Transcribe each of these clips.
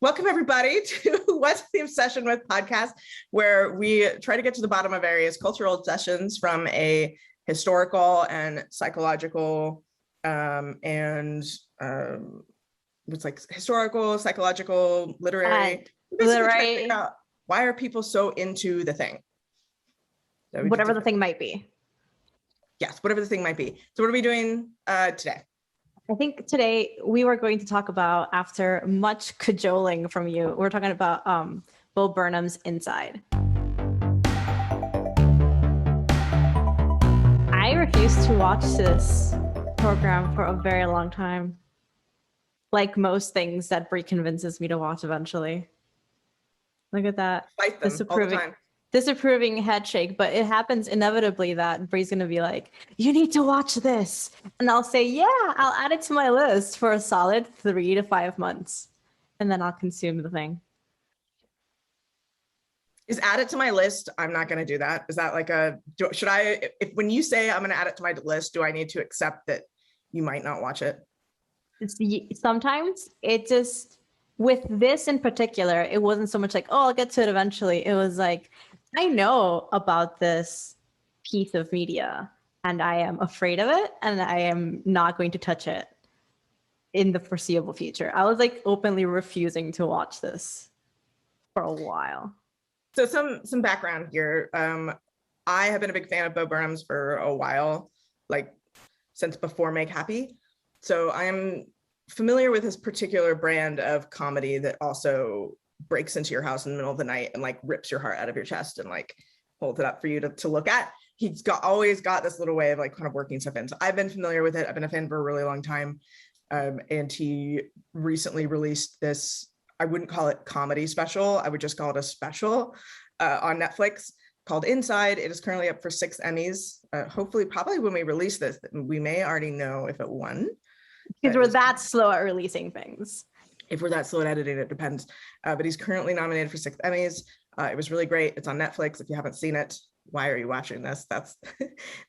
Welcome, everybody, to What's the Obsession With podcast, where we try to get to the bottom of various cultural obsessions from a historical and psychological it's like historical, psychological, literary. Basically, try to figure out why are people so into the thing? Whatever the thing might be. Yes, whatever the thing might be. So what are we doing today? I think today we were going to talk about, after much cajoling from you, we're talking about Bo Burnham's Inside. I refused to watch this program for a very long time. Like most things that Brie convinces me to watch eventually. Look at that. Fight them all the time. Disapproving head shake, but it happens inevitably that Brie's gonna be like, you need to watch this. And I'll say, yeah, I'll add it to my list for a solid 3 to 5 months. And then I'll consume the thing. Is add it to my list? I'm not gonna do that. Is that like when you say I'm gonna add it to my list, do I need to accept that you might not watch it? Sometimes it just, with this in particular, it wasn't so much like, oh, I'll get to it eventually. It was like, I know about this piece of media and I am afraid of it and I am not going to touch it in the foreseeable future. I was like openly refusing to watch this for a while. So some background here. I have been a big fan of Bo Burnham's for a while, like since before Make Happy. So I'm familiar with this particular brand of comedy that also breaks into your house in the middle of the night and like rips your heart out of your chest and like holds it up for you to look at. He's always got this little way of like kind of working stuff in. So I've been familiar with it. I've been a fan for a really long time. And he recently released this, I wouldn't call it comedy special. I would just call it a special on Netflix called Inside. It is currently up for 6 Emmys. Hopefully, probably when we release this, we may already know if it won. Because we're that slow at releasing things. If we're that slow at editing, it depends. But he's currently nominated for 6 Emmys. It was really great. It's on Netflix. If you haven't seen it, why are you watching this? That's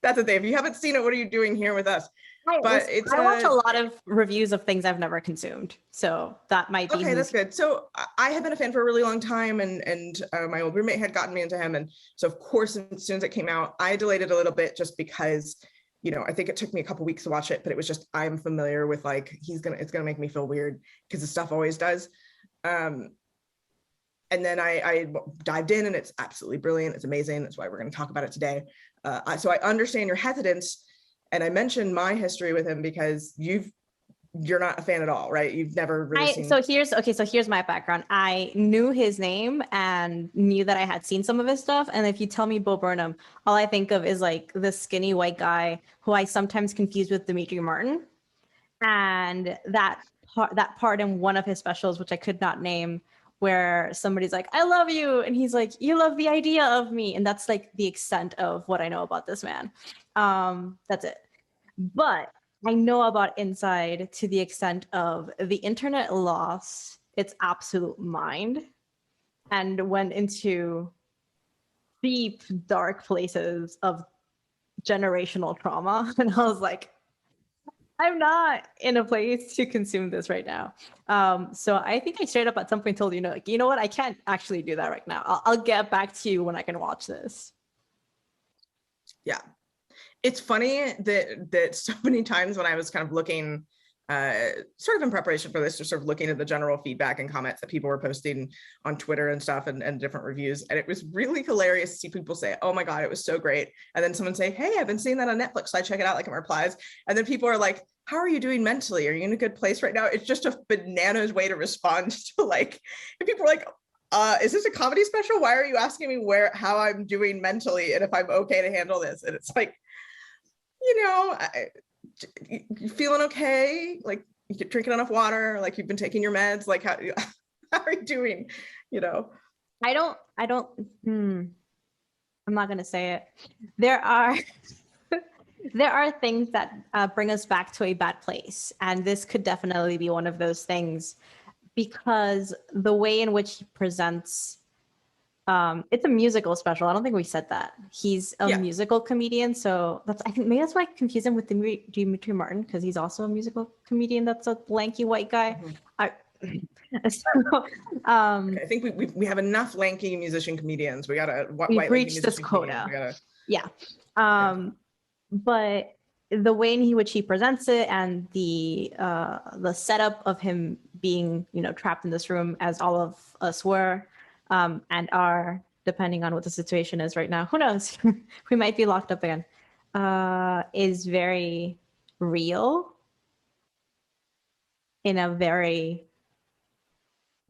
the thing. If you haven't seen it, what are you doing here with us? I watch a lot of reviews of things I've never consumed. So that might be. Okay, that's good. So I have been a fan for a really long time, and my old roommate had gotten me into him. And so of course, as soon as it came out, I delayed it a little bit just because, you know, I think it took me a couple weeks to watch it, but it was just, I'm familiar with like, it's gonna make me feel weird because the stuff always does. And then I dived in and it's absolutely brilliant. It's amazing. That's why we're gonna talk about it today. So I understand your hesitance. And I mentioned my history with him because you're not a fan at all, right? You've never really seen. So here's my background. I knew his name and knew that I had seen some of his stuff. And if you tell me Bo Burnham, all I think of is like the skinny white guy who I sometimes confuse with Demetri Martin. And that part in one of his specials, which I could not name, where somebody's like, I love you. And he's like, you love the idea of me. And that's like the extent of what I know about this man. That's it. But I know about Inside to the extent of the internet lost its absolute mind and went into deep, dark places of generational trauma. And I was like, I'm not in a place to consume this right now. So I think I straight up at some point told you, like, you know what? I can't actually do that right now. I'll get back to you when I can watch this. Yeah. It's funny that so many times when I was kind of looking sort of in preparation for this, or sort of looking at the general feedback and comments that people were posting on Twitter and stuff and different reviews. And it was really hilarious to see people say, oh my God, it was so great. And then someone say, hey, I've been seeing that on Netflix. So I check it out, like in replies. And then people are like, how are you doing mentally? Are you in a good place right now? It's just a bananas way to respond to like, and people are like, is this a comedy special? Why are you asking me how I'm doing mentally and if I'm okay to handle this? And it's like, you know, you feeling okay? Like you're drinking enough water? Like you've been taking your meds? Like how are you doing? You know, I'm not gonna say it. There are things that bring us back to a bad place, and this could definitely be one of those things, because the way in which he presents. It's a musical special. I don't think we said that. He's a musical comedian, so I think maybe that's why I confuse him with Demetri Martin, because he's also a musical comedian that's a lanky white guy. So, Okay, I think we have enough lanky musician comedians. We got a we've white lanky reached this musician comedian. quota. Yeah. But the way in which he presents it and the setup of him being, you know, trapped in this room as all of us were and are, depending on what the situation is right now, who knows, we might be locked up again, is very real in a very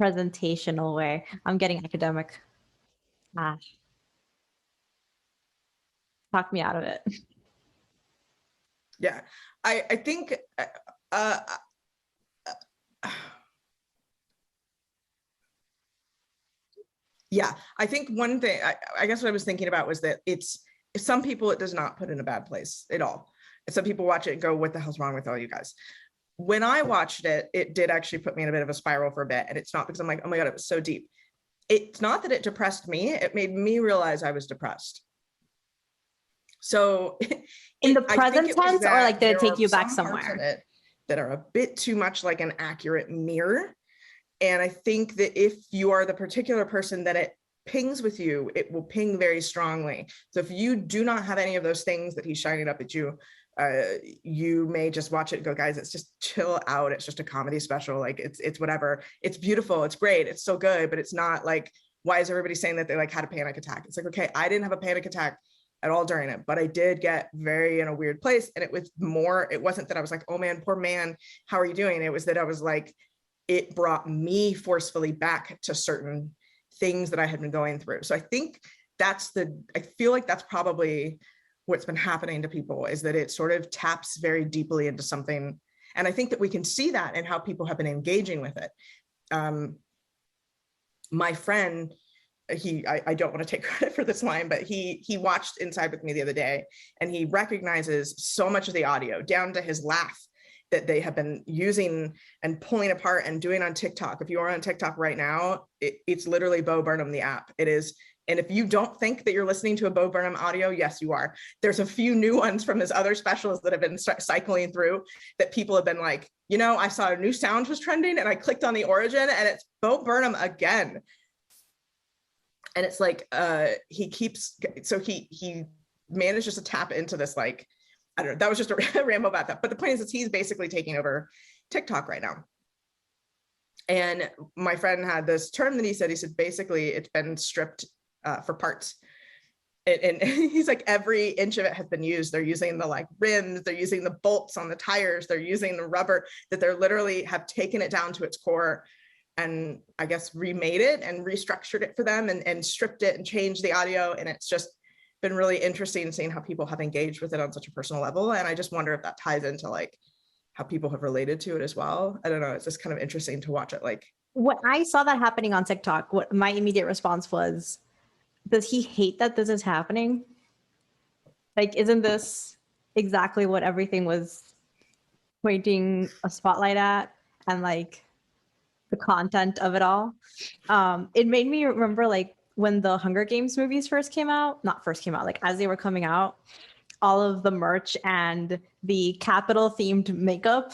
presentational way. I'm getting academic. Talk me out of it. Yeah, I think yeah, I think one thing, I guess what I was thinking about was that some people it does not put in a bad place at all. And some people watch it and go, what the hell's wrong with all you guys? When I watched it, it did actually put me in a bit of a spiral for a bit. And it's not because I'm like, oh my God, it was so deep. It's not that it depressed me. It made me realize I was depressed. So in the present tense, or like did it take you back somewhere? That are a bit too much like an accurate mirror. And I think that if you are the particular person that it pings with you, it will ping very strongly. So if you do not have any of those things that he's shining up at you, you may just watch it and go, guys, it's just chill out. It's just a comedy special. Like it's whatever. It's beautiful. It's great. It's so good, but it's not like, why is everybody saying that they like had a panic attack? It's like, okay, I didn't have a panic attack at all during it, but I did get very in a weird place. And it wasn't that I was like, oh man, poor man, how are you doing? It was that I was like, it brought me forcefully back to certain things that I had been going through. So I think I feel like that's probably what's been happening to people, is that it sort of taps very deeply into something. And I think that we can see that in how people have been engaging with it. My friend, I don't want to take credit for this line, but he watched Inside with me the other day, and he recognizes so much of the audio down to his laugh that they have been using and pulling apart and doing on TikTok. If you are on TikTok right now, it's literally Bo Burnham, the app. It is. And if you don't think that you're listening to a Bo Burnham audio, yes, you are. There's a few new ones from his other specials that have been cycling through that people have been like, you know, I saw a new sound was trending and I clicked on the origin and it's Bo Burnham again. And it's like, he manages to tap into this, like, I don't know, that was just a ramble about that. But the point is he's basically taking over TikTok right now. And my friend had this term that he said basically it's been stripped for parts. And he's like, every inch of it has been used. They're using the like rims, they're using the bolts on the tires, they're using the rubber, that they're literally have taken it down to its core and I guess remade it and restructured it for them and stripped it and changed the audio. And it's just been really interesting seeing how people have engaged with it on such a personal level. And I just wonder if that ties into like how people have related to it as well. I don't know. It's just kind of interesting to watch it. Like when I saw that happening on TikTok, what my immediate response was, does he hate that this is happening? Like, isn't this exactly what everything was pointing a spotlight at, and like the content of it all? It made me remember like when the Hunger Games movies not first came out, like as they were coming out, all of the merch and the Capitol themed makeup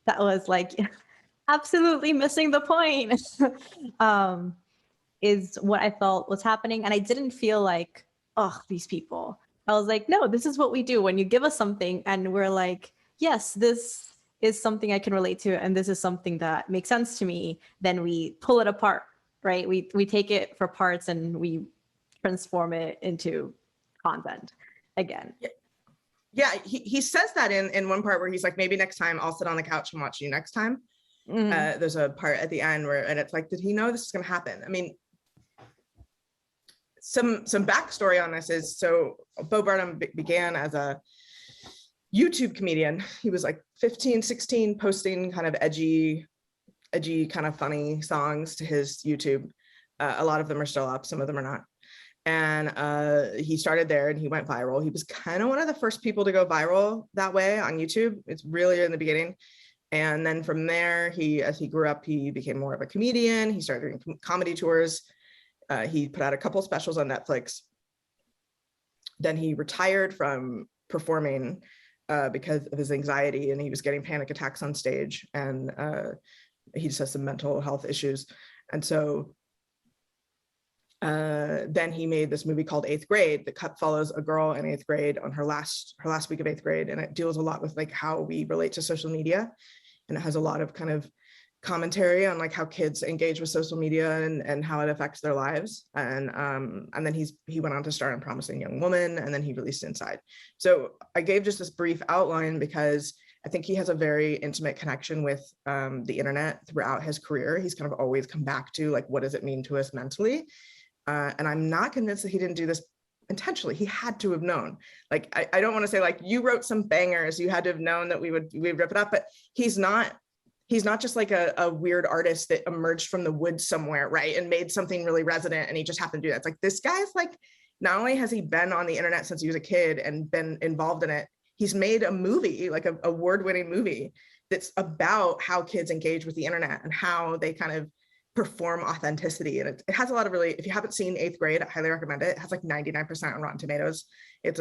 that was like absolutely missing the point is what I felt was happening. And I didn't feel like, oh, these people. I was like, no, this is what we do when you give us something and we're like, yes, this is something I can relate to and this is something that makes sense to me. Then we pull it apart, right? We take it for parts and we transform it into content again. Yeah, he says that in one part where he's like, maybe next time I'll sit on the couch and watch you next time. Mm-hmm. There's a part at the end and it's like, did he know this is going to happen? I mean, some backstory on this is, so Bo Burnham began as a YouTube comedian. He was like 15, 16, posting kind of edgy, kind of funny songs to his YouTube. A lot of them are still up, some of them are not. And he started there and he went viral. He was kind of one of the first people to go viral that way on YouTube. It's really in the beginning. And then from there, as he grew up, he became more of a comedian. He started doing comedy tours. He put out a couple specials on Netflix. Then he retired from performing because of his anxiety, and he was getting panic attacks on stage. And He just has some mental health issues. And so then he made this movie called 8th Grade that follows a girl in 8th grade on her last week of 8th grade. And it deals a lot with like how we relate to social media. And it has a lot of kind of commentary on like how kids engage with social media and how it affects their lives. And then he went on to star in Promising Young Woman, and then he released Inside. So I gave just this brief outline because I think he has a very intimate connection with the internet throughout his career. He's kind of always come back to like, what does it mean to us mentally? And I'm not convinced that he didn't do this intentionally. He had to have known. Like, I don't want to say like, you wrote some bangers, you had to have known that we'd rip it up, but he's not just like a weird artist that emerged from the woods somewhere, right, and made something really resonant, and he just happened to do that. It's like, this guy's like, not only has he been on the internet since he was a kid and been involved in it, he's made a movie, like an award-winning movie that's about how kids engage with the internet and how they kind of perform authenticity. And it has a lot of really, if you haven't seen 8th Grade, I highly recommend it. It has like 99% on Rotten Tomatoes. It's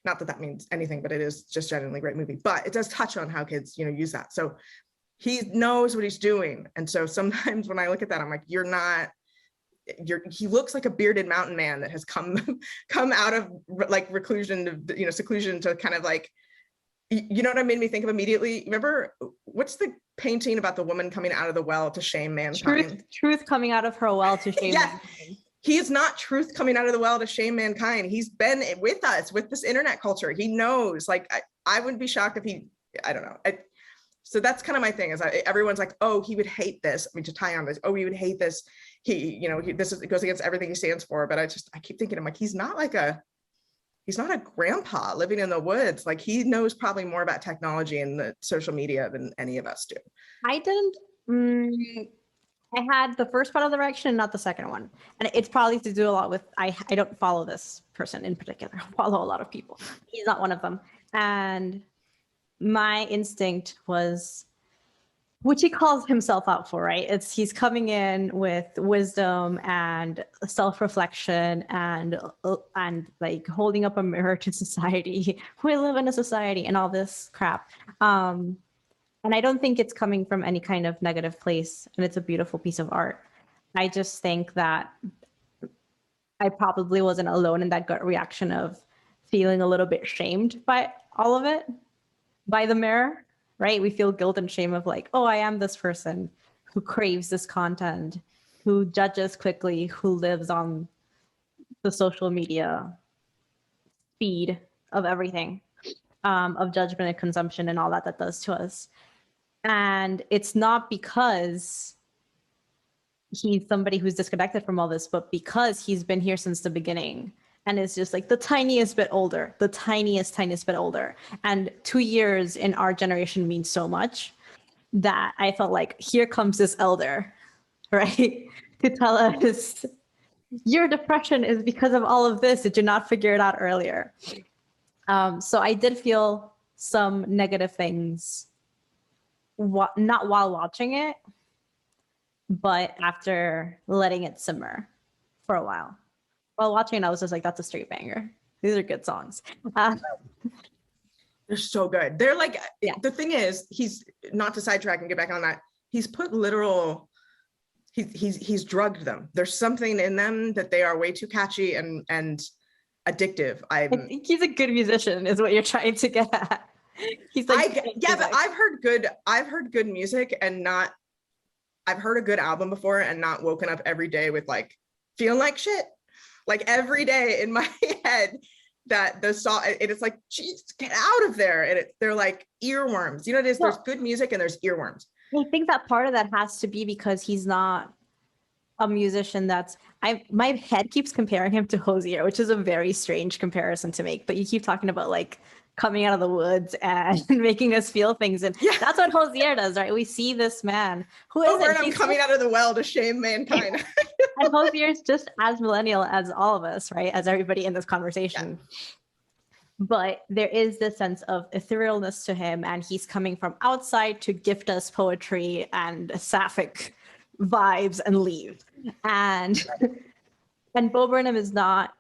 not that means anything, but it is just genuinely a great movie. But it does touch on how kids, use that. So he knows what he's doing. And so sometimes when I look at that, I'm like, he looks like a bearded mountain man that has come out of like reclusion, seclusion to kind of like, what it made me think of immediately? Remember, what's the painting about the woman coming out of the well to shame mankind? Truth coming out of her well to shame yes. mankind. He is not truth coming out of the well to shame mankind. He's been with us, with this internet culture. He knows, like, I wouldn't be shocked if I don't know. So that's kind of my thing, is everyone's like, oh, he would hate this. I mean, to tie on this, oh, he would hate this. It goes against everything he stands for. But I keep thinking, I'm like, he's not a grandpa living in the woods. Like, he knows probably more about technology and the social media than any of us do. I didn't. I had the first part of the direction and not the second one. And it's probably to do a lot with, I don't follow this person in particular. I follow a lot of people. He's not one of them. And my instinct was, which he calls himself out for, right? He's coming in with wisdom and self-reflection and like holding up a mirror to society. We live in a society and all this crap. And I don't think it's coming from any kind of negative place, and it's a beautiful piece of art. I just think that I probably wasn't alone in that gut reaction of feeling a little bit shamed by all of it, by the mirror, right? We feel guilt and shame of like, oh, I am this person who craves this content, who judges quickly, who lives on the social media feed of everything, of judgment and consumption and all that does to us. And it's not because he's somebody who's disconnected from all this, but because he's been here since the beginning and is just like the tiniest bit older, the tiniest bit older. And 2 years in our generation means so much that I felt like, here comes this elder, right? To tell us, your depression is because of all of this. Did you not figure it out earlier? So I did feel some negative things, not while watching it, but after letting it simmer for a while. While watching it, I was just like, that's a straight banger. These are good songs. They're so good. They're like, yeah. The thing is, he's, not to sidetrack and get back on that, he's put he's drugged them. There's something in them that they are way too catchy and addictive. I think he's a good musician is what you're trying to get at. He's like, but I've heard good music and I've heard a good album before and not woken up every day with like feeling like shit. Like every day in my head that the song, it's like, geez, get out of there. And they're like earworms. You know what it is? There's good music and there's earworms. I think that part of that has to be because he's not a musician my head keeps comparing him to Hozier, which is a very strange comparison to make, but you keep talking about like coming out of the woods and making us feel things. And that's what Hozier does, right? We see this man who isn't coming out of the well to shame mankind. And Hozier is just as millennial as all of us, right? As everybody in this conversation. Yeah. But there is this sense of etherealness to him, and he's coming from outside to gift us poetry and sapphic vibes and leave. And Bo Burnham is not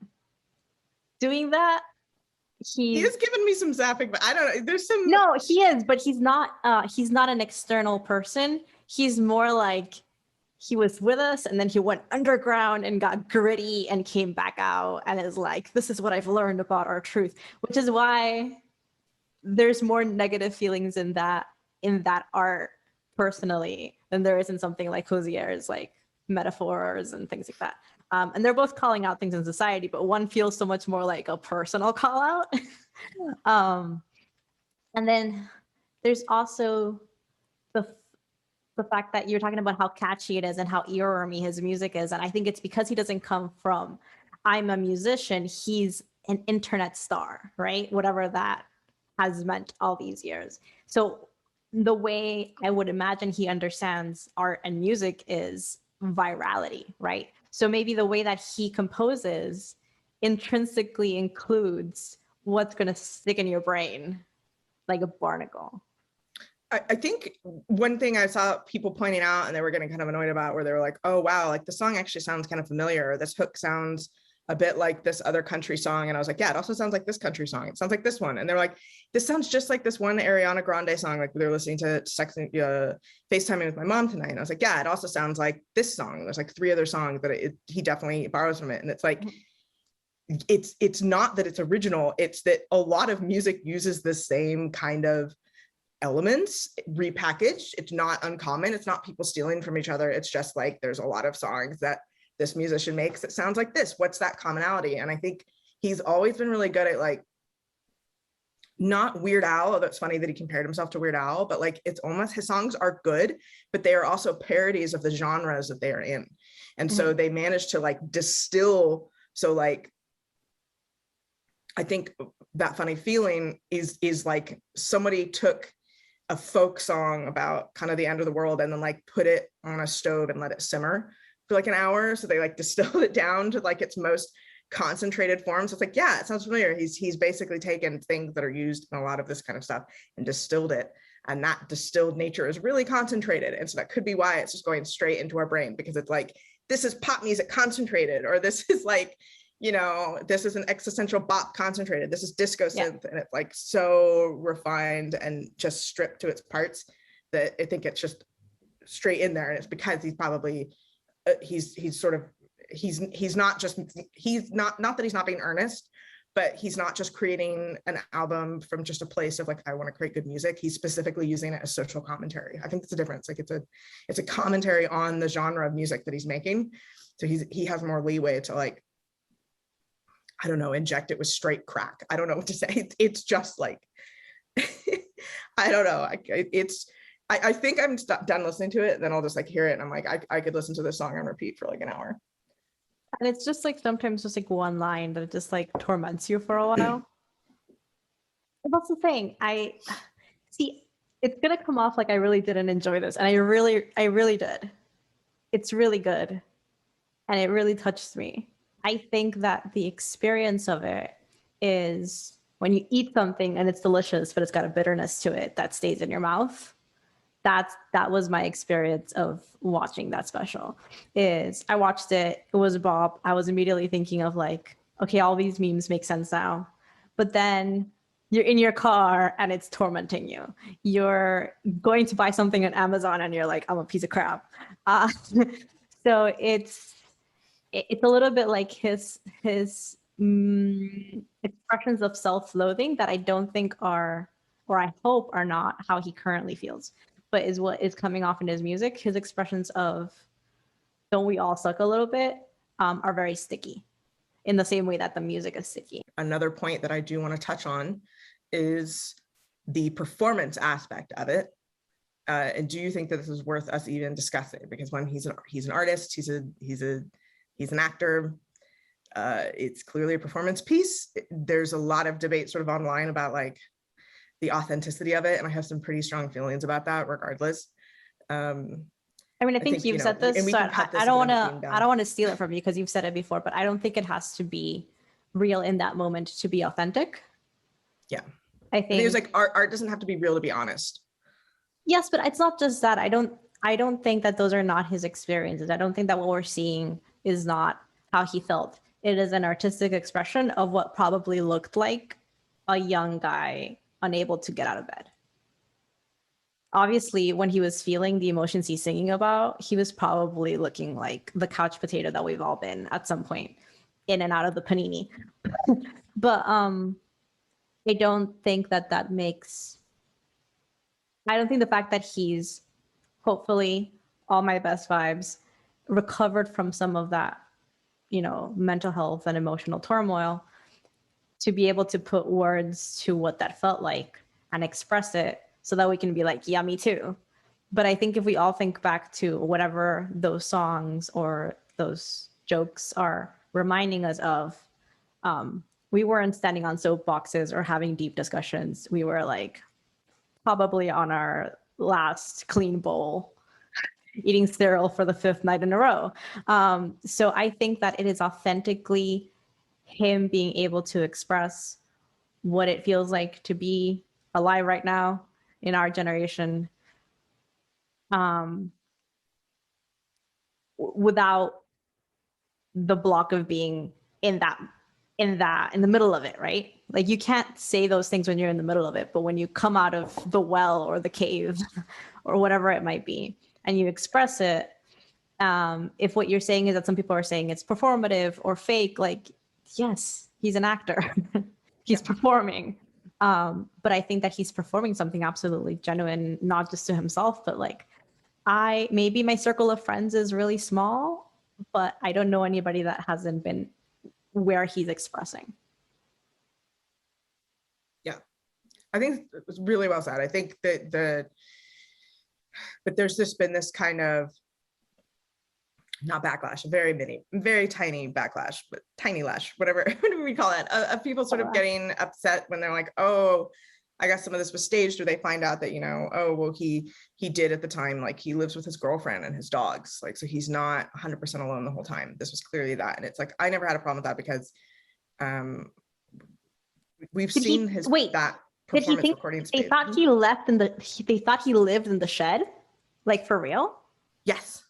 doing that. He is giving me some sapphic, but I don't know. There's some. No, he is, but he's not an external person. He's more like he was with us and then he went underground and got gritty and came back out and is like, this is what I've learned about our truth, which is why there's more negative feelings in that art personally than there is in something like Hozier's like metaphors and things like that. And they're both calling out things in society, but one feels so much more like a personal call out. And then there's also the fact that you're talking about how catchy it is and how earwormy his music is. And I think it's because he doesn't come from, I'm a musician, he's an internet star, right? Whatever that has meant all these years. So the way I would imagine he understands art and music is virality, right? So maybe the way that he composes intrinsically includes what's going to stick in your brain like a barnacle. I think one thing I saw people pointing out and they were getting kind of annoyed about, where they were like, oh, wow, like the song actually sounds kind of familiar. This hook sounds a bit like this other country song. And I was like, yeah, it also sounds like this country song. It sounds like this one. And they're like, this sounds just like this one Ariana Grande song. Like they were listening to FaceTiming with my mom tonight. And I was like, yeah, it also sounds like this song. There's like 3 other songs that he definitely borrows from it. And it's like, it's not that it's original. It's that a lot of music uses the same kind of elements repackaged. It's not uncommon. It's not people stealing from each other. It's just like there's a lot of songs that this musician makes that sounds like this. What's that commonality? And I think he's always been really good at like, not Weird Al, although it's funny that he compared himself to Weird Al, but like it's almost, his songs are good, but they are also parodies of the genres that they are in. And so they managed to like distill. So like, I think that funny feeling is like somebody took a folk song about kind of the end of the world and then like put it on a stove and let it simmer for like an hour. So they like distilled it down to like its most concentrated form. So it's like, yeah, it sounds familiar. He's basically taken things that are used in a lot of this kind of stuff and distilled it. And that distilled nature is really concentrated. And so that could be why it's just going straight into our brain, because it's like, this is pop music concentrated, or this is like, you know, this is an existential bop concentrated. This is disco synth, and it's like so refined and just stripped to its parts that I think it's just straight in there. And it's because he's probably he's not that he's not being earnest, but he's not just creating an album from just a place of like, I want to create good music. He's specifically using it as social commentary. I think that's a difference. Like it's a commentary on the genre of music that he's making. So he has more leeway to like, I don't know, inject it with straight crack. I don't know what to say. It's just like, I don't know. I think I'm done listening to it. Then I'll just like hear it. And I'm like, I could listen to this song on repeat for like an hour. And it's just like sometimes just like one line that just like torments you for a while. And that's the thing. I see it's gonna come off like I really didn't enjoy this. And I really did. It's really good. And it really touched me. I think that the experience of it is when you eat something and it's delicious, but it's got a bitterness to it that stays in your mouth. That was my experience of watching that special. Is I watched it was Bob. I was immediately thinking of like, okay, all these memes make sense now. But then you're in your car and it's tormenting you. You're going to buy something on Amazon and you're like, I'm a piece of crap. So it's a little bit like his expressions of self-loathing that I don't think are, or I hope are not how he currently feels, but is what is coming off in his music. His expressions of don't we all suck a little bit are very sticky in the same way that the music is sticky. Another point that I do want to touch on is the performance aspect of it. And do you think that this is worth us even discussing? Because when he's an artist, he's an actor. It's clearly a performance piece. There's a lot of debate sort of online about like the authenticity of it. And I have some pretty strong feelings about that regardless. I think you've said this, so I don't want to steal it from you because you've said it before, but I don't think it has to be real in that moment to be authentic. Yeah. I think it's like art doesn't have to be real to be honest. Yes, but it's not just that. I don't think that those are not his experiences. I don't think that what we're seeing is not how he felt. It is an artistic expression of what probably looked like a young guy unable to get out of bed. obviously when he was feeling the emotions he's singing about, he was probably looking like the couch potato that we've all been at some point, in and out of the panini. But I don't think that makes, I don't think the fact that he's hopefully, all my best vibes, recovered from some of that, you know, mental health and emotional turmoil, to be able to put words to what that felt like and express it so that we can be like, yeah, me too. But I think if we all think back to whatever those songs or those jokes are reminding us of, we weren't standing on soapboxes or having deep discussions. We were like probably on our last clean bowl, eating cereal for the 5th night in a row. So I think that it is authentically him being able to express what it feels like to be alive right now in our generation, without the block of being in the middle of it, right? Like you can't say those things when you're in the middle of it, but when you come out of the well or the cave or whatever it might be, and you express it, if what you're saying is that some people are saying it's performative or fake, like, yes, he's an actor. He's performing. But I think that he's performing something absolutely genuine, not just to himself, but like, maybe my circle of friends is really small, but I don't know anybody that hasn't been where he's expressing. Yeah, I think it was really well said. I think that but there's just been this kind of, not backlash, very tiny backlash, but tiny lash, whatever we call it, of people sort of getting upset when they're like, oh, I guess some of this was staged, or they find out that, you know, oh, well, he did at the time, like he lives with his girlfriend and his dogs, like, so he's not 100% alone the whole time. This was clearly that. And it's like, I never had a problem with that because we've seen his that performance recording they thought he left they thought he lived in the shed, like for real? Yes.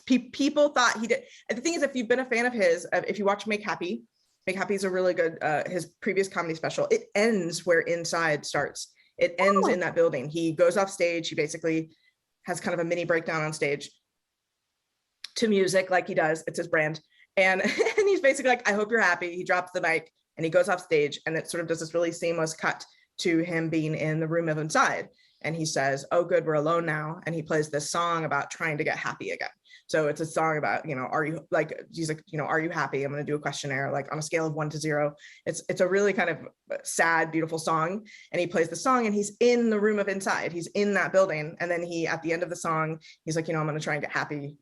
People thought he did. And the thing is, if you've been a fan of his, if you watch Make Happy is a really good, his previous comedy special. It ends where Inside starts. It ends in that building. He goes off stage. He basically has kind of a mini breakdown on stage to music, like he does. It's his brand. And he's basically like, I hope you're happy. He drops the mic and he goes off stage, and it sort of does this really seamless cut to him being in the room of Inside. And he says, oh, good, we're alone now. And he plays this song about trying to get happy again. So it's a song about, you know, are you, like, he's like, you know, are you happy? I'm going to do a questionnaire, like on a scale of 1 to 0. It's a really kind of sad, beautiful song. And he plays the song and he's in the room of Inside. He's in that building. And then at the end of the song, he's like, you know, I'm going to try and get happy,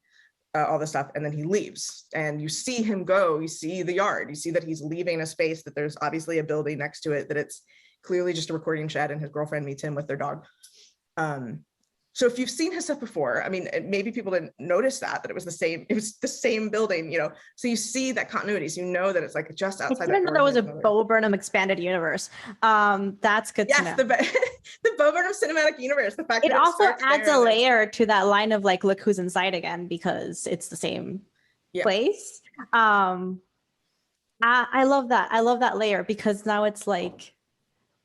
all this stuff. And then he leaves, and you see him go, you see the yard, you see that he's leaving a space that there's obviously a building next to it, that it's clearly just a recording shed, and his girlfriend meets him with their dog. So if you've seen his stuff before, I mean, maybe people didn't notice that it was the same building, you know, so you see that continuity, so you know that it's like just outside. Even though there was a Bo Burnham Expanded Universe. That's good to know. The Bo Burnham Cinematic Universe. The fact it that also adds a layer to that line of like, look who's inside again, because it's the same place. I love that. I love that layer, because now it's like,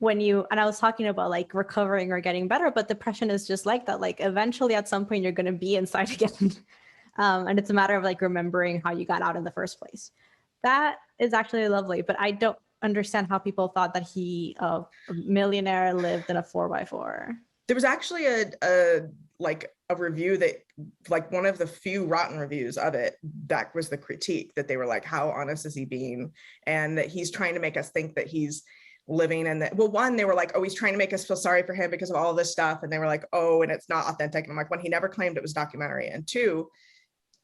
and I was talking about like recovering or getting better, but depression is just like that. Like eventually at some point you're going to be inside again. And it's a matter of like remembering how you got out in the first place. That is actually lovely, but I don't understand how people thought that he, a millionaire, lived in a 4x4. There was actually a review that, like, one of the few rotten reviews of it, that was the critique, that they were like, how honest is he being? And that he's trying to make us think that he's living, and that, well, one, they were like, oh, he's trying to make us feel sorry for him because of all this stuff, and they were like, oh, and it's not authentic. And I'm like, when he never claimed it was documentary. And two,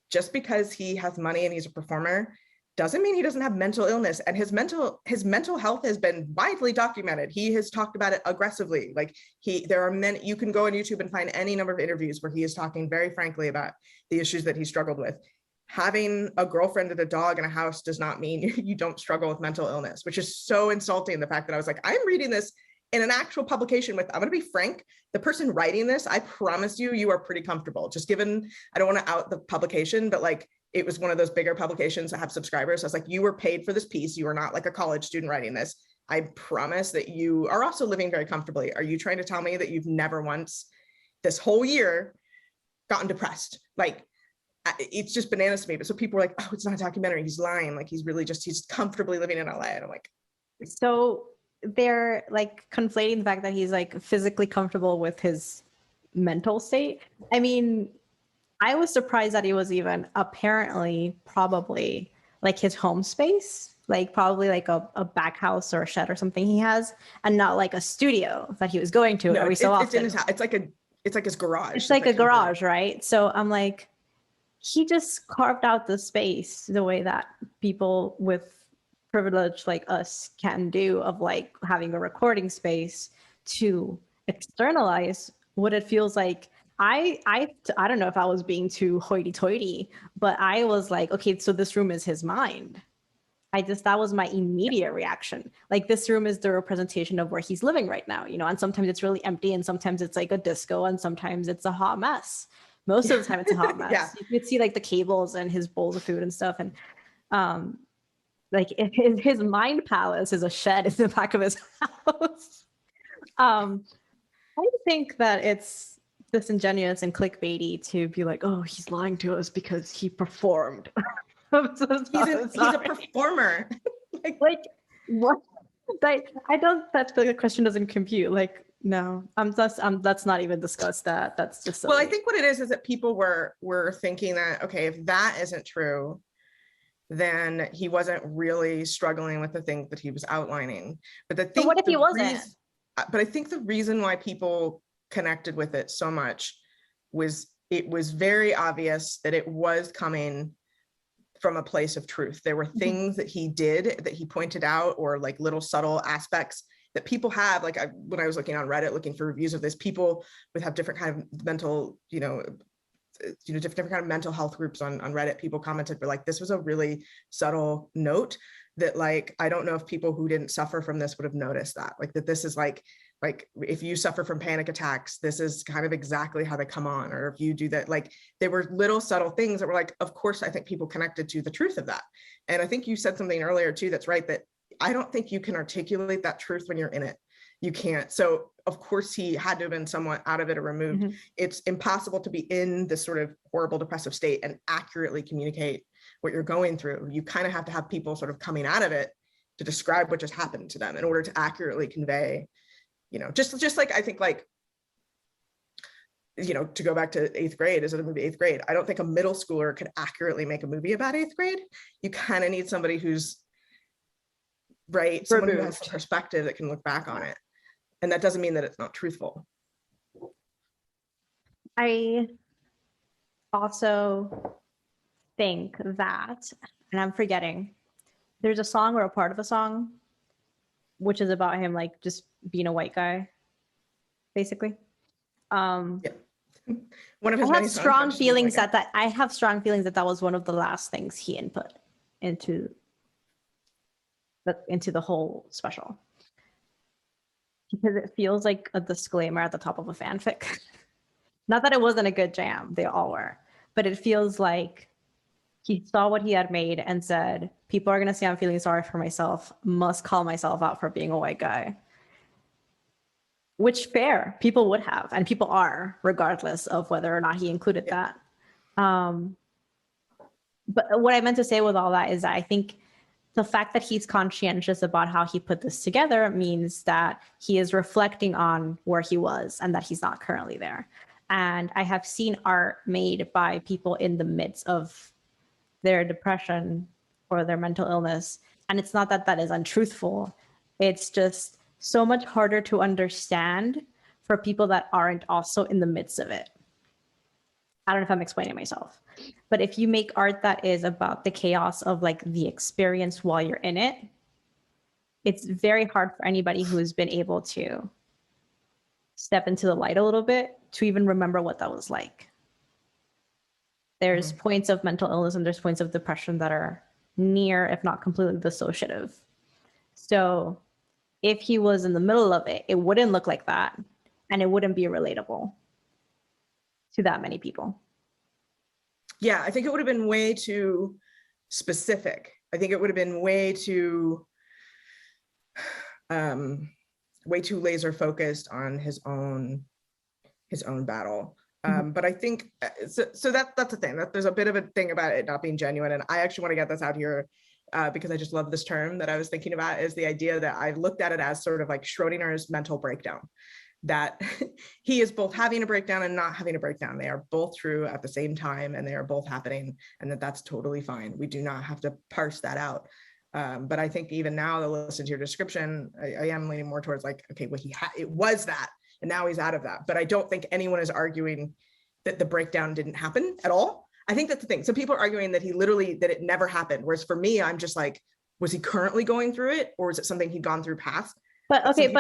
just because he has money and he's a performer doesn't mean he doesn't have mental illness. And his mental health has been widely documented. He has talked about it aggressively. Like, there are many, you can go on YouTube and find any number of interviews where he is talking very frankly about the issues that he struggled with. Having a girlfriend and a dog and a house does not mean you don't struggle with mental illness, which is so insulting. The fact that I was like, I'm reading this in an actual publication with, I'm going to be frank, the person writing this, I promise you are pretty comfortable. Just given, I don't want to out the publication, but like, it was one of those bigger publications that have subscribers. So I was like, you were paid for this piece. You are not like a college student writing this. I promise that you are also living very comfortably. Are you trying to tell me that you've never once this whole year gotten depressed. Like, it's just bananas to me. But so people are like, oh, it's not a documentary. He's lying. Like, he's comfortably living in LA. And I'm like, so they're like conflating the fact that he's like physically comfortable with his mental state. I mean, I was surprised that he was even apparently probably like his home space, like probably like a back house or a shed or something he has, and not like a studio that he was going to every so often. It's in his house. It's like his garage. It's like a garage, right? So I'm like, he just carved out the space the way that people with privilege like us can do, of like having a recording space to externalize what it feels like. I don't know if I was being too hoity-toity, but I was like, okay, so this room is his mind. That was my immediate reaction. Like, this room is the representation of where he's living right now, you know, and sometimes it's really empty and sometimes it's like a disco and sometimes it's a hot mess. Most of the time it's a hot mess. Yeah. You could see like the cables and his bowls of food and stuff. And like his mind palace is a shed in the back of his house. I think that it's disingenuous and clickbaity to be like, oh, he's lying to us because he performed. He's a performer. like what? I don't. That the question doesn't compute. Like, no, that's not even discussed. That's just silly. Well, I think what it is that people were thinking that, okay, if that isn't true, then he wasn't really struggling with the things that he was outlining. But what if he wasn't? But I think the reason why people connected with it so much was it was very obvious that it was coming from a place of truth. There were things that he did that he pointed out, or like little subtle aspects that people have. Like, when I was looking on Reddit looking for reviews of this, people would have different kind of mental, different kind of mental health groups on Reddit. People commented, but like, this was a really subtle note that, like, I don't know if people who didn't suffer from this would have noticed that. Like, that this is like if you suffer from panic attacks, this is kind of exactly how they come on. Or if you do that, like, there were little subtle things that were like, of course, I think people connected to the truth of that. And I think you said something earlier too, that's right, that I don't think you can articulate that truth when you're in it. You can't. So of course he had to have been somewhat out of it or removed. Mm-hmm. It's impossible to be in this sort of horrible depressive state and accurately communicate what you're going through. You kind of have to have people sort of coming out of it to describe what just happened to them in order to accurately convey, just like, I think, like, to go back to 8th grade, is it a movie 8th grade? I don't think a middle schooler could accurately make a movie about 8th grade. You kind of need somebody who's right, someone who has some perspective that can look back on it. And that doesn't mean that it's not truthful. I also think that, and I'm forgetting, there's a song or a part of a song which is about him like just being a white guy, basically. Yeah. One of his I have strong feelings that was one of the last things he input into the whole special, because it feels like a disclaimer at the top of a fanfic. Not that it wasn't a good jam, they all were, but it feels like he saw what he had made and said, people are going to say I'm feeling sorry for myself, must call myself out for being a white guy. Which, fair, people would have, and people are, regardless of whether or not he included that. But what I meant to say with all that is that I think the fact that he's conscientious about how he put this together means that he is reflecting on where he was and that he's not currently there. And I have seen art made by people in the midst of their depression or their mental illness. And it's not that that is untruthful. It's just so much harder to understand for people that aren't also in the midst of it. I don't know if I'm explaining myself, but if you make art that is about the chaos of like the experience while you're in it, it's very hard for anybody who's been able to step into the light a little bit to even remember what that was like. There's points of mental illness and there's points of depression that are near, if not completely dissociative. So if he was in the middle of it, it wouldn't look like that and it wouldn't be relatable to that many people. Yeah, I think it would have been way too specific. I think it would have been way too laser focused on his own his own battle. But I think so that's the thing, that there's a bit of a thing about it not being genuine. And I actually want to get this out here because I just love this term that I was thinking about, is the idea that I looked at it as sort of like Schrödinger's mental breakdown, that he is both having a breakdown and not having a breakdown. They are both true at the same time, and they are both happening, and that's totally fine. We do not have to parse that out. But I think even now, to listen to your description, I am leaning more towards like, okay, well, it was that, and now he's out of that. But I don't think anyone is arguing that the breakdown didn't happen at all. I think that's the thing. Some people are arguing that that it never happened. Whereas for me, I'm just like, was he currently going through it, or is it something he'd gone through past? But okay,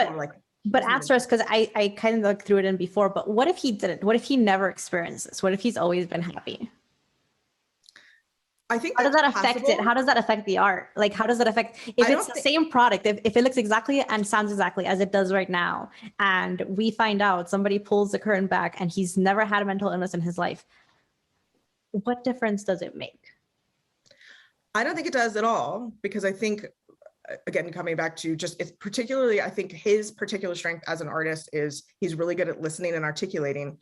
but asterisk, because I kind of like threw it in before, but what if he didn't? What if he never experienced this? What if he's always been happy? I think how does that affect it? How does that affect the art? Like, how does that affect, if it's the same product, if it looks exactly and sounds exactly as it does right now, and we find out somebody pulls the curtain back and he's never had a mental illness in his life, what difference does it make? I don't think it does at all, because I think, again, coming back to just, it's particularly, I think his particular strength as an artist is he's really good at listening and articulating.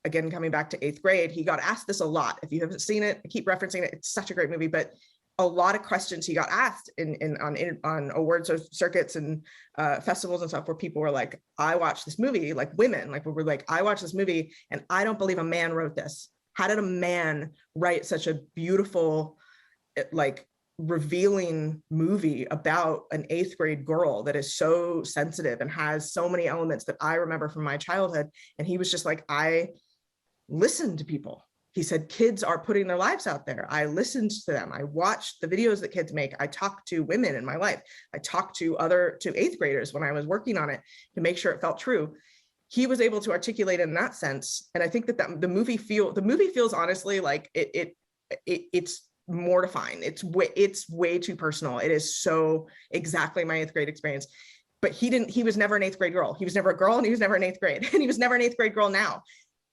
Again, coming back to 8th grade, he got asked this a lot. If you haven't seen it, I keep referencing it. It's such a great movie, but a lot of questions he got asked on awards circuits and festivals and stuff, where people were like, I watched this movie, like women, like we were like, I watched this movie and I don't believe a man wrote this. How did a man write such a beautiful, like revealing movie about an 8th grade girl that is so sensitive and has so many elements that I remember from my childhood? And he was just like, I listened to people. He said, kids are putting their lives out there. I listened to them. I watched the videos that kids make. I talked to women in my life. I talked to 8th graders when I was working on it to make sure it felt true. He was able to articulate it in that sense. And I think that the movie feels honestly like it's mortifying. It's way too personal. It is so exactly my 8th grade experience. But he was never an 8th grade girl. He was never a girl, and he was never an 8th grade. And he was never an 8th grade girl now.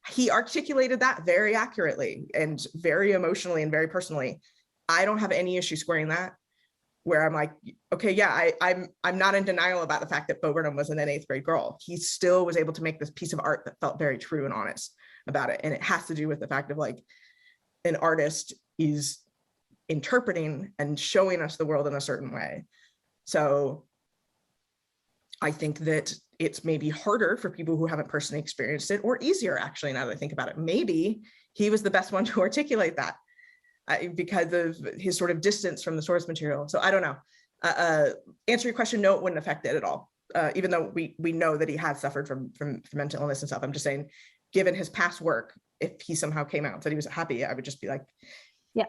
He articulated that very accurately and very emotionally and very personally. I don't have any issue squaring that, where I'm like, okay, yeah, I'm not in denial about the fact that Bo Burnham wasn't an 8th grade girl. He still was able to make this piece of art that felt very true and honest about it. And it has to do with the fact of like, an artist is interpreting and showing us the world in a certain way. So I think that it's maybe harder for people who haven't personally experienced it, or easier, actually, now that I think about it. Maybe he was the best one to articulate that because of his sort of distance from the source material. So I don't know. Answer your question, no, it wouldn't affect it at all. Even though we know that he has suffered from mental illness and stuff. I'm just saying, given his past work, if he somehow came out and said he was happy, I would just be like, yeah.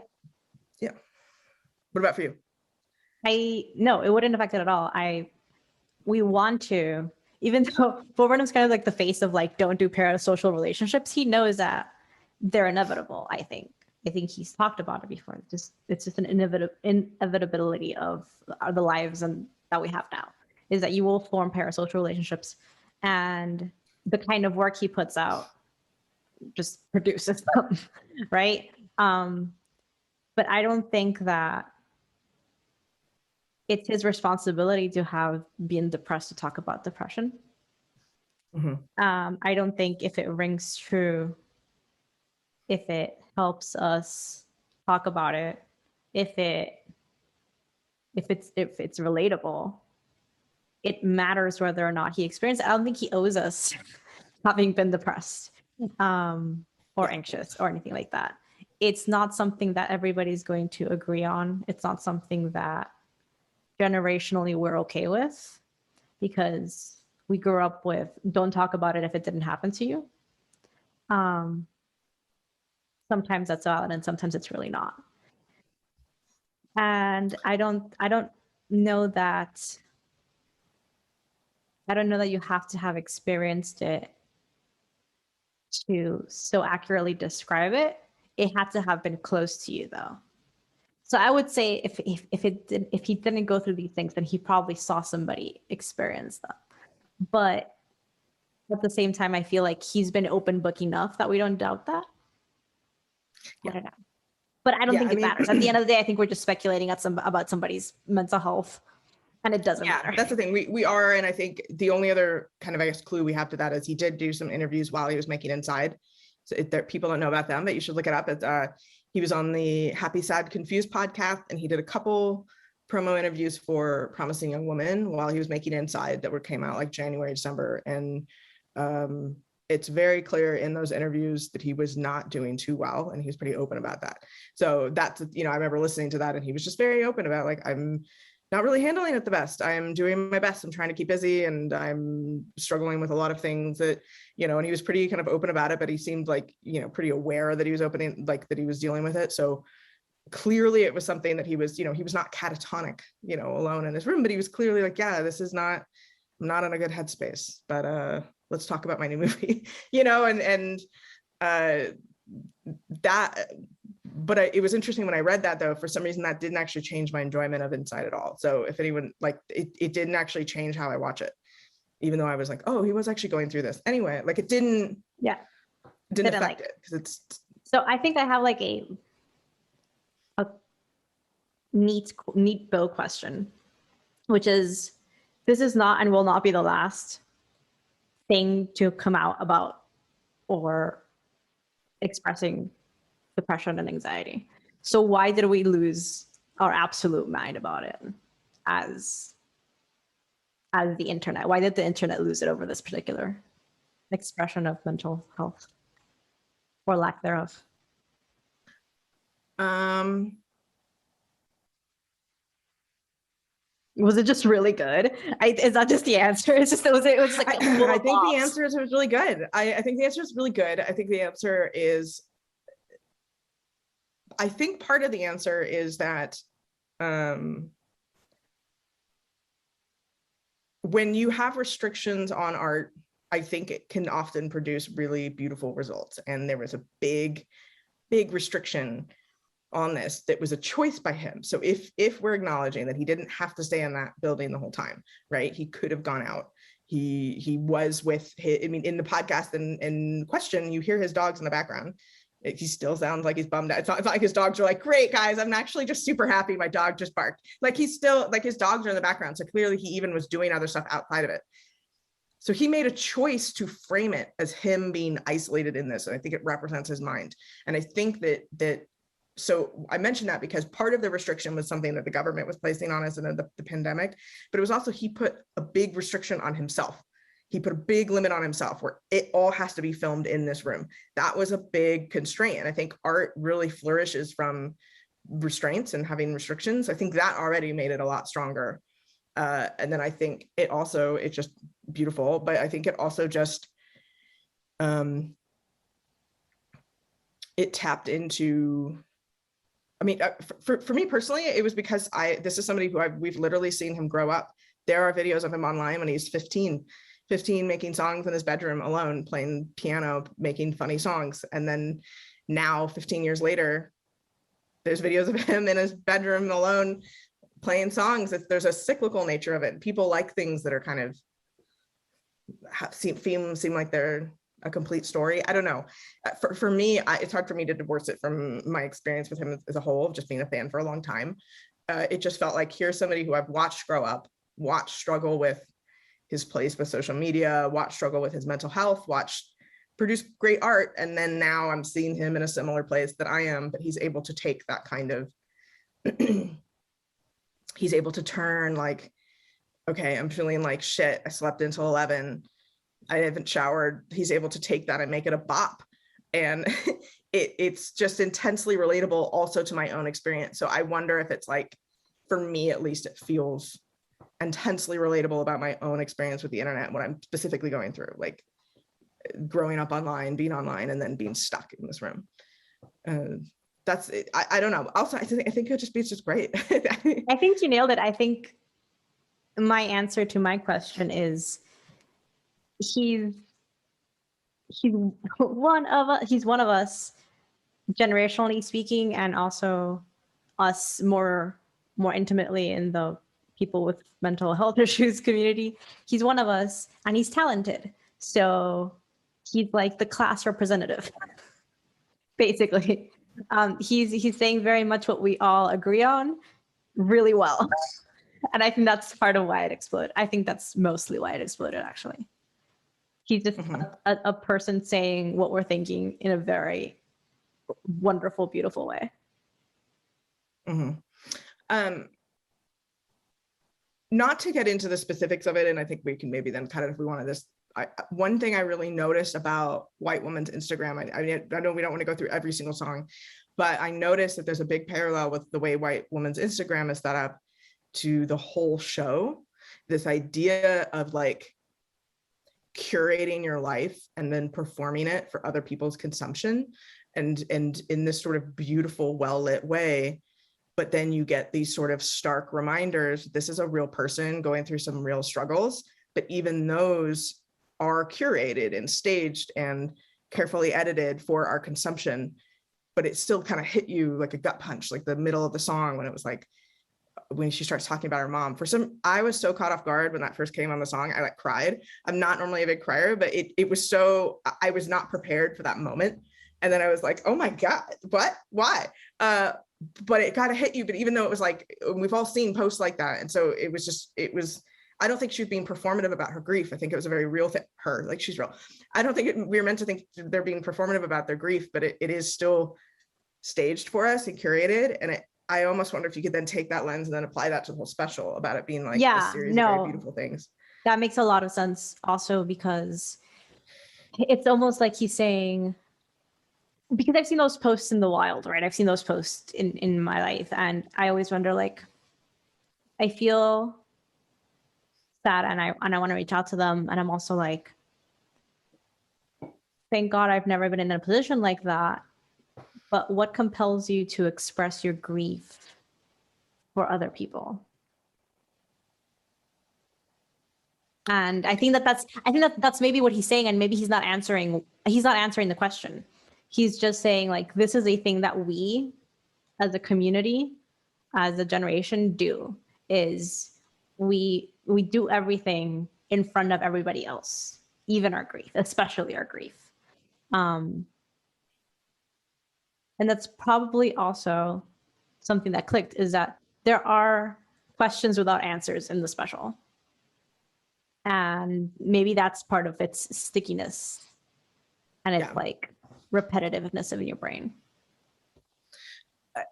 What about for you? No, it wouldn't affect it at all. We want to, even though Bo Burnham's kind of like the face of like, don't do parasocial relationships, he knows that they're inevitable. I think he's talked about it before. It's just an inevitability of the lives and that we have now, is that you will form parasocial relationships, and the kind of work he puts out just produces them, right? But I don't think that it's his responsibility to have been depressed to talk about depression. Mm-hmm. I don't think if it rings true, if it helps us talk about it, if it's relatable, it matters whether or not he experienced it. I don't think he owes us having been depressed or anxious or anything like that. It's not something that everybody's going to agree on. It's not something that generationally we're okay with, because we grew up with, don't talk about it if it didn't happen to you. Sometimes that's valid and sometimes it's really not. And I don't know that you have to have experienced it to so accurately describe it. It had to have been close to you, though. So I would say if he didn't go through these things, then he probably saw somebody experience them. But at the same time, I feel like he's been open book enough that we don't doubt that. Yeah. I don't know. But I don't think it matters. At the end of the day, I think we're just speculating about somebody's mental health And it doesn't Yeah, matter. that's the thing. We are, and I think the only other kind of, I guess, clue we have to that is he did do some interviews while he was making Inside. So people don't know about them, but you should look it up. He was on the Happy, Sad, Confused podcast, and he did a couple promo interviews for Promising Young Woman while he was making Inside that came out like January, December. And it's very clear in those interviews that he was not doing too well, and he was pretty open about that. So that's, I remember listening to that, and he was just very open about, like, I'm not really handling it the best. I'm doing my best. I'm trying to keep busy, and I'm struggling with a lot of things that, and he was pretty kind of open about it, but he seemed like, pretty aware that he was opening, like that he was dealing with it. So clearly it was something that he was, he was not catatonic, alone in his room, but he was clearly like, yeah, I'm not in a good headspace, but let's talk about my new movie, but it was interesting when I read that, though, for some reason that didn't actually change my enjoyment of Inside at all. So if anyone, like, it didn't actually change how I watch it, even though I was like, oh, he was actually going through this anyway. Like, it didn't affect it, because it's. So I think I have like a neat Bo question, which is, this is not and will not be the last thing to come out about or expressing depression and anxiety. So why did we lose our absolute mind about it as the internet? Why did the internet lose it over this particular expression of mental health or lack thereof? Was it just really good? Is that just the answer? It's just, it was like, I think the answer is it was really good. I think the answer is really good. I think the answer is, I think part of the answer is that when you have restrictions on art, I think it can often produce really beautiful results. And there was a big restriction on this that was a choice by him. So if we're acknowledging that he didn't have to stay in that building the whole time, right? He could have gone out. He was with his, in the podcast in question, you hear his dogs in the background. He still sounds like he's bummed out. It's not like his dogs are like, great guys, I'm actually just super happy my dog just barked. Like, he's still, like, his dogs are in the background. So clearly he even was doing other stuff outside of it. So he made a choice to frame it as him being isolated in this. And I think it represents his mind. And I think that so I mentioned that because part of the restriction was something that the government was placing on us in the pandemic, but it was also, he put a big restriction on himself. He put a big limit on himself where it all has to be filmed in this room. That was a big constraint. And I think art really flourishes from restraints and having restrictions. I think that already made it a lot stronger. And then I think it's just beautiful, but I think it also just, it tapped into, for me personally, it was because this is somebody who we've literally seen him grow up. There are videos of him online when he's 15 making songs in his bedroom alone, playing piano, making funny songs. And then now 15 years later, there's videos of him in his bedroom alone playing songs. There's a cyclical nature of it. People like things that are kind of seem like they're a complete story. I don't know. For me, it's hard for me to divorce it from my experience with him as a whole, just being a fan for a long time. It just felt like, here's somebody who I've watched grow up, watched struggle with his place with social media, watched struggle with his mental health, watched produce great art. And then now I'm seeing him in a similar place that I am, but he's able to take that kind of, he's able to turn like, okay, I'm feeling like shit. I slept until 11. I haven't showered. He's able to take that and make it a bop. And it's just intensely relatable also to my own experience. So I wonder if it's like, for me, at least, it feels intensely relatable about my own experience with the internet, what I'm specifically going through, like growing up online, being online, and then being stuck in this room. That's it. I don't know. Also, I think it just be just great. I think you nailed it. I think my answer to my question is, he's one of us, generationally speaking, and also us more intimately in the people with mental health issues community. He's one of us, and he's talented. So he's like the class representative, basically. He's saying very much what we all agree on really well. And I think that's part of why it exploded. I think that's mostly why it exploded, actually. He's just a person saying what we're thinking in a very wonderful, beautiful way. Not to get into the specifics of it, and I think we can maybe then cut it if we wanted this. One thing I really noticed about White Woman's Instagram, I know we don't want to go through every single song, but I noticed that there's a big parallel with the way White Woman's Instagram is set up to the whole show. This idea of like curating your life and then performing it for other people's consumption, and in this sort of beautiful, well-lit way. But then you get these sort of stark reminders, this is a real person going through some real struggles, but even those are curated and staged and carefully edited for our consumption. But it still kind of hit you like a gut punch, like the middle of the song when it was like, when she starts talking about her mom. I was so caught off guard when that first came on the song, I like cried. I'm not normally a big crier, but it was so, I was not prepared for that moment. And then I was like, oh my God, what, why? But it got to hit you. But even though it was like, we've all seen posts like that. And so it was, I don't think she was being performative about her grief. I think it was a very real thing, like she's real. I don't think we were meant to think they're being performative about their grief, but it is still staged for us and curated. And I almost wonder if you could then take that lens and then apply that to the whole special about it being like a series of very beautiful things. That makes a lot of sense also, because it's almost like he's saying, because I've seen those posts in the wild, right? I've seen those posts in my life. And I always wonder, like, I feel sad and I want to reach out to them. And I'm also like, thank God I've never been in a position like that. But what compels you to express your grief for other people? And I think that's maybe what he's saying. And maybe he's not answering the question. He's just saying, like, this is a thing that we as a community, as a generation do, is we do everything in front of everybody else, even our grief, especially our grief. And that's probably also something that clicked, is that there are questions without answers in the special. And maybe that's part of its stickiness and its like repetitiveness in your brain.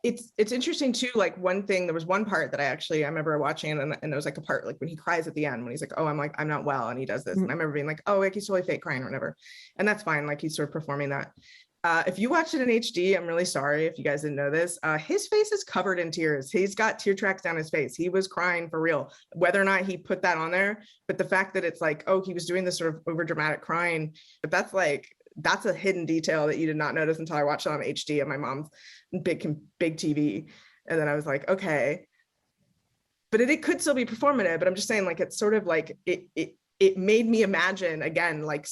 It's interesting too. Like one thing, there was one part that I remember watching, and there was like a part like when he cries at the end, when he's like, oh, I'm not well, and he does this. And I remember being like, oh, like he's totally fake crying or whatever. And that's fine. Like he's sort of performing that. If you watch it in HD, I'm really sorry if you guys didn't know this. His face is covered in tears. He's got tear tracks down his face. He was crying for real, whether or not he put that on there. But the fact that it's like, oh, he was doing this sort of over dramatic crying, but that's a hidden detail that you did not notice until I watched it on HD on my mom's big TV. And then I was like, okay, but it could still be performative. But I'm just saying, like, it's sort of like it made me imagine again, like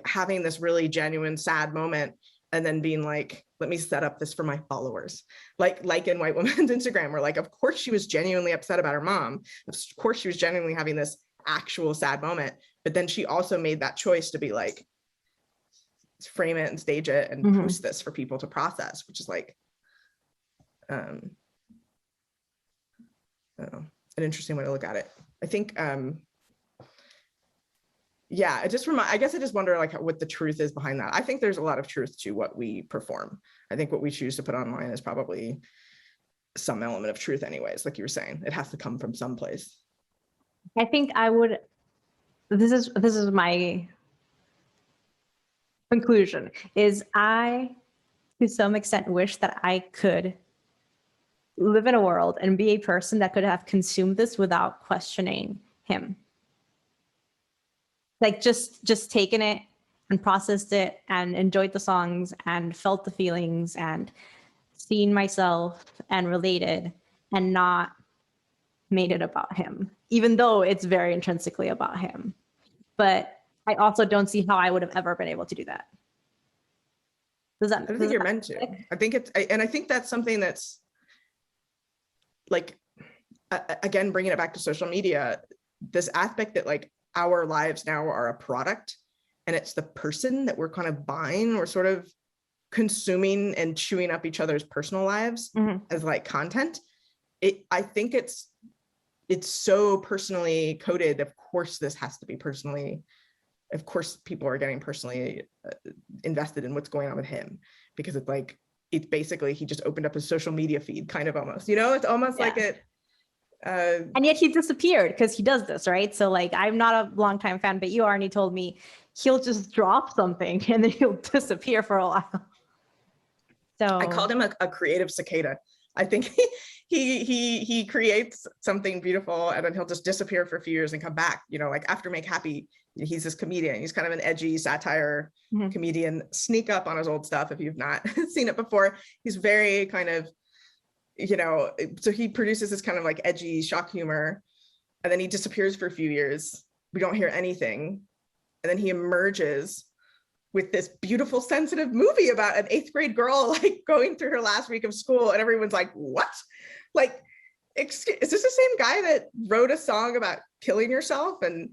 having this really genuine sad moment, and then being like, let me set up this for my followers. Like in White Woman's Instagram, where like, of course she was genuinely upset about her mom. Of course she was genuinely having this actual sad moment. But then she also made that choice to be like, frame it and stage it and post this for people to process, which is like, I don't know, an interesting way to look at it. I think, yeah, I guess I just wonder like what the truth is behind that. I think there's a lot of truth to what we perform. I think what we choose to put online is probably some element of truth anyways. Like you were saying, it has to come from someplace. I think this is my conclusion, is I, to some extent, wish that I could live in a world and be a person that could have consumed this without questioning him. Like just taken it and processed it and enjoyed the songs and felt the feelings and seen myself and related, and not made it about him, even though it's very intrinsically about him. But I also don't see how I would have ever been able to do that. I don't think you're meant to. I think that's something that's like, again, bringing it back to social media, this aspect that like our lives now are a product, and it's the person that we're kind of buying. We're sort of consuming and chewing up each other's personal lives as like content. I think it's it's so personally coded. Of course, this has to be personally, of course, people are getting personally invested in what's going on with him, because it's like, it's basically, he just opened up his social media feed, kind of almost, you know, it's almost like it. And yet he disappeared because he does this, right? So like, I'm not a longtime fan, but you are, and he told me he'll just drop something and then he'll disappear for a while. So I called him a creative cicada. I think he creates something beautiful and then he'll just disappear for a few years and come back, you know, like after Make Happy, he's this comedian. He's kind of an edgy satire comedian. Sneak up on his old stuff if you've not seen it before. He's very kind of, you know, so he produces this kind of like edgy shock humor, and then he disappears for a few years. We don't hear anything. And then he emerges with this beautiful, sensitive movie about an 8th grade girl like going through her last week of school, and everyone's like, what? Like, is this the same guy that wrote a song about killing yourself and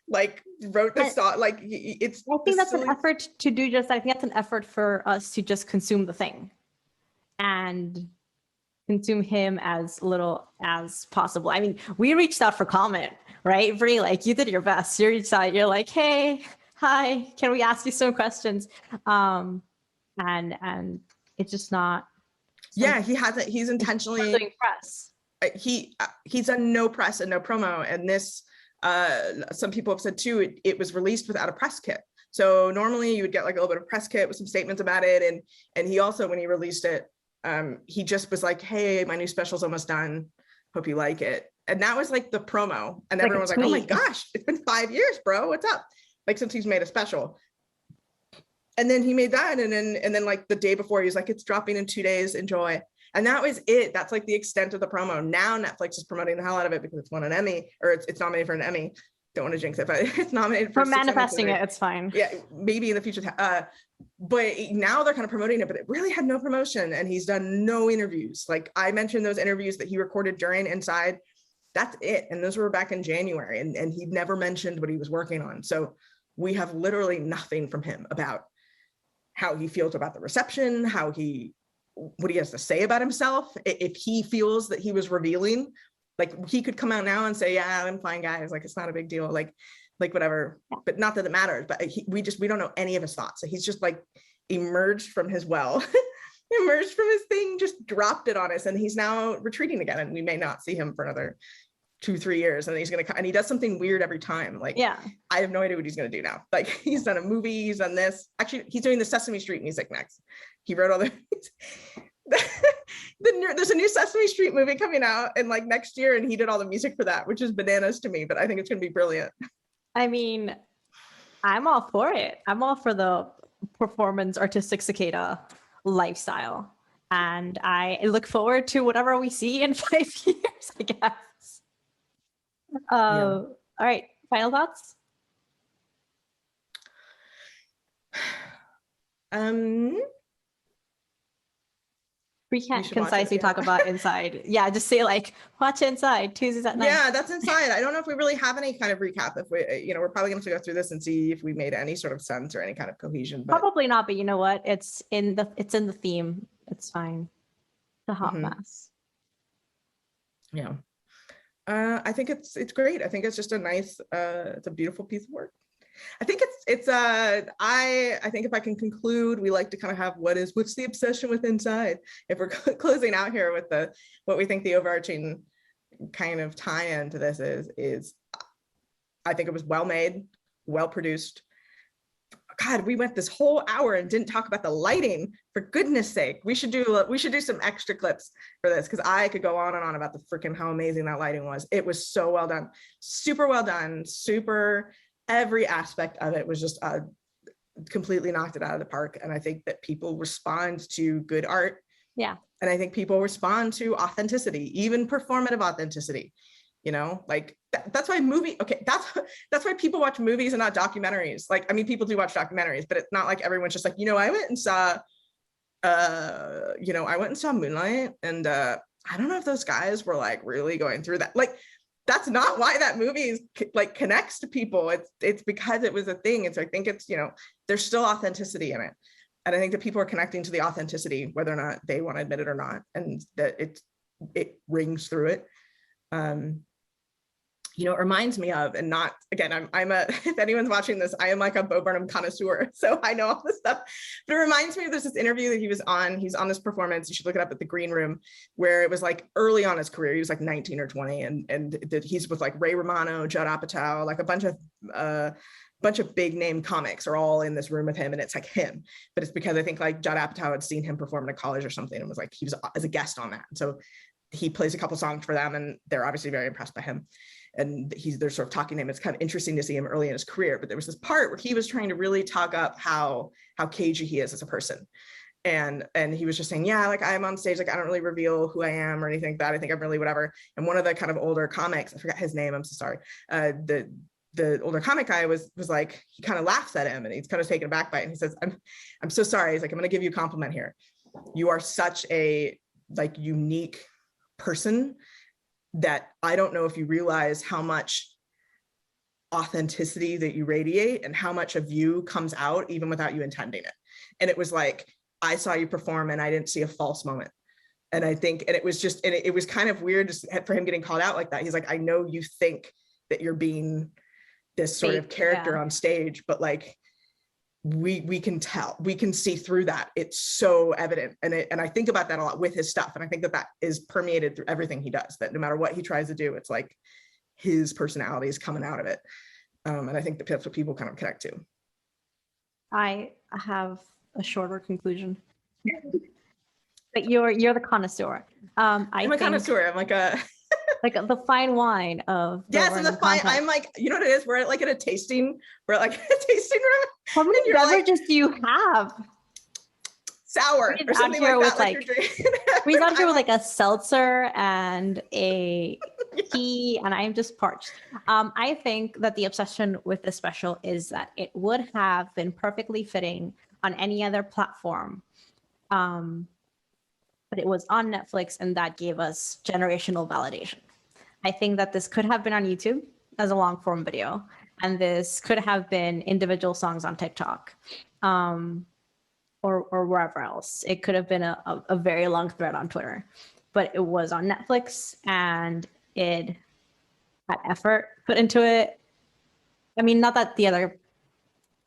like wrote this song? Like, it's, I think that's an effort to do just, I think that's an effort for us to just consume the thing and consume him as little as possible. I mean, we reached out for comment, right? Brie, like, you did your best. You reached out, you're like, hey, hi, can we ask you some questions? And it's just not. Yeah, he hasn't, he's intentionally doing press. He's done no press and no promo. And this, some people have said too, it was released without a press kit. So normally you would get like a little bit of press kit with some statements about it. And he also, when he released it, he just was like, hey, my new special's almost done. Hope you like it. And that was like the promo. And everyone was like, oh my gosh, it's been 5 years, bro. What's up? Like, since he's made a special. And then he made that. And then like the day before, he was like, it's dropping in 2 days, enjoy. And that was it. That's like the extent of the promo. Now Netflix is promoting the hell out of it because it's won an Emmy, or it's nominated for an Emmy. Don't want to jinx it, but it's nominated for manifesting it. It's fine. Yeah, maybe in the future. But now they're kind of promoting it, but it really had no promotion. And he's done no interviews. Like, I mentioned those interviews that he recorded during Inside. That's it. And those were back in January. And he never mentioned what he was working on. So we have literally nothing from him about how he feels about the reception, what he has to say about himself. If he feels that he was revealing, like, he could come out now and say, yeah, I'm fine, guys. Like, it's not a big deal. Like whatever, but not that it matters, but we don't know any of his thoughts. So he's just like emerged from his well, emerged from his thing, just dropped it on us. And he's now retreating again. And we may not see him for another 2-3 years, and and he does something weird every time. Like, yeah, I have no idea what he's going to do now. Like, he's done a movie, he's done this. Actually, he's doing the Sesame Street music next. He wrote all the there's a new Sesame Street movie coming out in like next year, and he did all the music for that, which is bananas to me, but I think it's going to be brilliant. I mean, I'm all for it. I'm all for the performance artistic cicada lifestyle, and I look forward to whatever we see in 5 years, I guess. All right, final thoughts? We can't concisely talk about Inside. Yeah, just say like, watch Inside Tuesdays at 9. Yeah, that's Inside. I don't know if we really have any kind of recap. If we, we're probably going to go through this and see if we made any sort of sense or any kind of cohesion. But... Probably not, but you know what? It's in the theme. It's fine. The hot mess. Yeah. I think it's great. I think it's just a nice, it's a beautiful piece of work. I think I think if I can conclude, we like to kind of have what's the obsession with Inside? If we're closing out here with what we think the overarching kind of tie-in to this is I think it was well made, well produced. God, we went this whole hour and didn't talk about the lighting. For goodness sake, we should do some extra clips for this, because I could go on and on about the freaking how amazing that lighting was. It was so well done, super well done, super. Every aspect of it was just completely knocked it out of the park. And I think that people respond to good art. Yeah. And I think people respond to authenticity, even performative authenticity. Like that's why that's why people watch movies and not documentaries. Like, I mean, people do watch documentaries, but it's not like everyone's just like, I went and saw Moonlight, and I don't know if those guys were like really going through that. Like, that's not why that movie is like connects to people. It's because it was a thing. I think it's, there's still authenticity in it. And I think that people are connecting to the authenticity, whether or not they want to admit it or not. And that it rings through it. You know, it reminds me of, and not, again, I'm a, if anyone's watching this, I am like a Bo Burnham connoisseur, so I know all this stuff, but it reminds me of, there's this interview that he's on this performance, you should look it up, at the Green Room, where it was like early on his career, he was like 19 or 20, and he's with like Ray Romano, Judd Apatow, like a bunch of big name comics are all in this room with him, and it's like him, but it's because I think like Judd Apatow had seen him perform in a college or something, and was like, he was as a guest on that, and so he plays a couple songs for them, and they're obviously very impressed by him. And they're sort of talking to him. It's kind of interesting to see him early in his career, but there was this part where he was trying to really talk up how cagey he is as a person. And he was just saying, yeah, like I'm on stage, like I don't really reveal who I am or anything like that. I think I'm really whatever. And one of the kind of older comics, I forgot his name, I'm so sorry. The older comic guy was like, he kind of laughs at him and he's kind of taken aback by it. And he says, I'm so sorry. He's like, I'm gonna give you a compliment here. You are such a like unique person that I don't know if you realize how much authenticity that you radiate and how much of you comes out even without you intending it. And it was like, I saw you perform and I didn't see a false moment. And I think, and it was just, and it was kind of weird for him getting called out like that. He's like, I know you think that you're being this sort of character on stage, but like, we can tell, we can see through that. It's so evident. And I think about that a lot with his stuff. And I think that is permeated through everything he does, that no matter what he tries to do, it's like his personality is coming out of it. And I think that's what people kind of connect to. I have a shorter conclusion. But you're the connoisseur. I'm a connoisseur. I'm like a like the fine wine of yes, and the fine. I'm like, you know what it is? We're at like a tasting. We're at like a tasting room. How many beverages do you have? Sour or something like that. We got here with like a seltzer and a tea, and I'm just parched. I think that the obsession with this special is that it would have been perfectly fitting on any other platform. But it was on Netflix, and that gave us generational validation. I think that this could have been on YouTube as a long form video, and this could have been individual songs on TikTok, or wherever else. It could have been a very long thread on Twitter, but it was on Netflix, and it had effort put into it. I mean, not that the other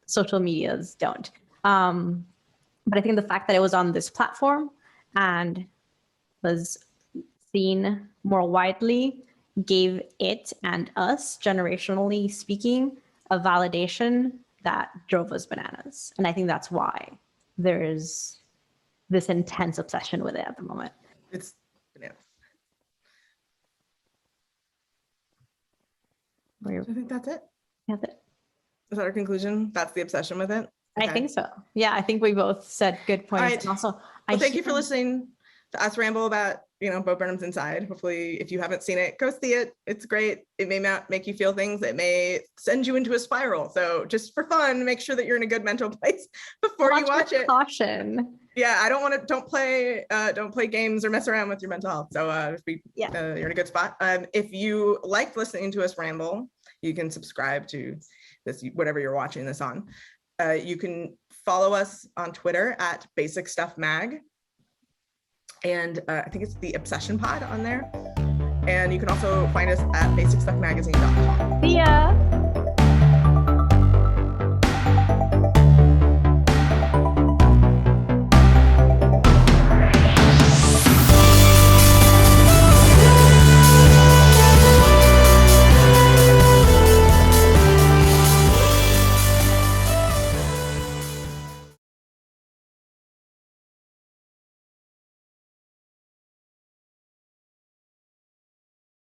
social medias don't, but I think the fact that it was on this platform and was seen more widely gave it and us, generationally speaking, a validation that drove us bananas. And I think that's why there's this intense obsession with it at the moment. It's bananas. I think that's it. That's it. Is that our conclusion? That's the obsession with it? Okay. I think so. Yeah, I think we both said good points. Right. And also, thank you for listening to us ramble about, Bo Burnham's Inside. Hopefully, if you haven't seen it, go see it. It's great. It may not make you feel things. It may send you into a spiral. So just for fun, make sure that you're in a good mental place before you watch it. Caution. Yeah, don't play games or mess around with your mental health. So you're in a good spot. If you liked listening to us ramble, you can subscribe to this, whatever you're watching this on. You can follow us on Twitter at Basic Stuff Mag. And I think it's the Obsession Pod on there. And you can also find us at basicstuffmagazine.com. See ya.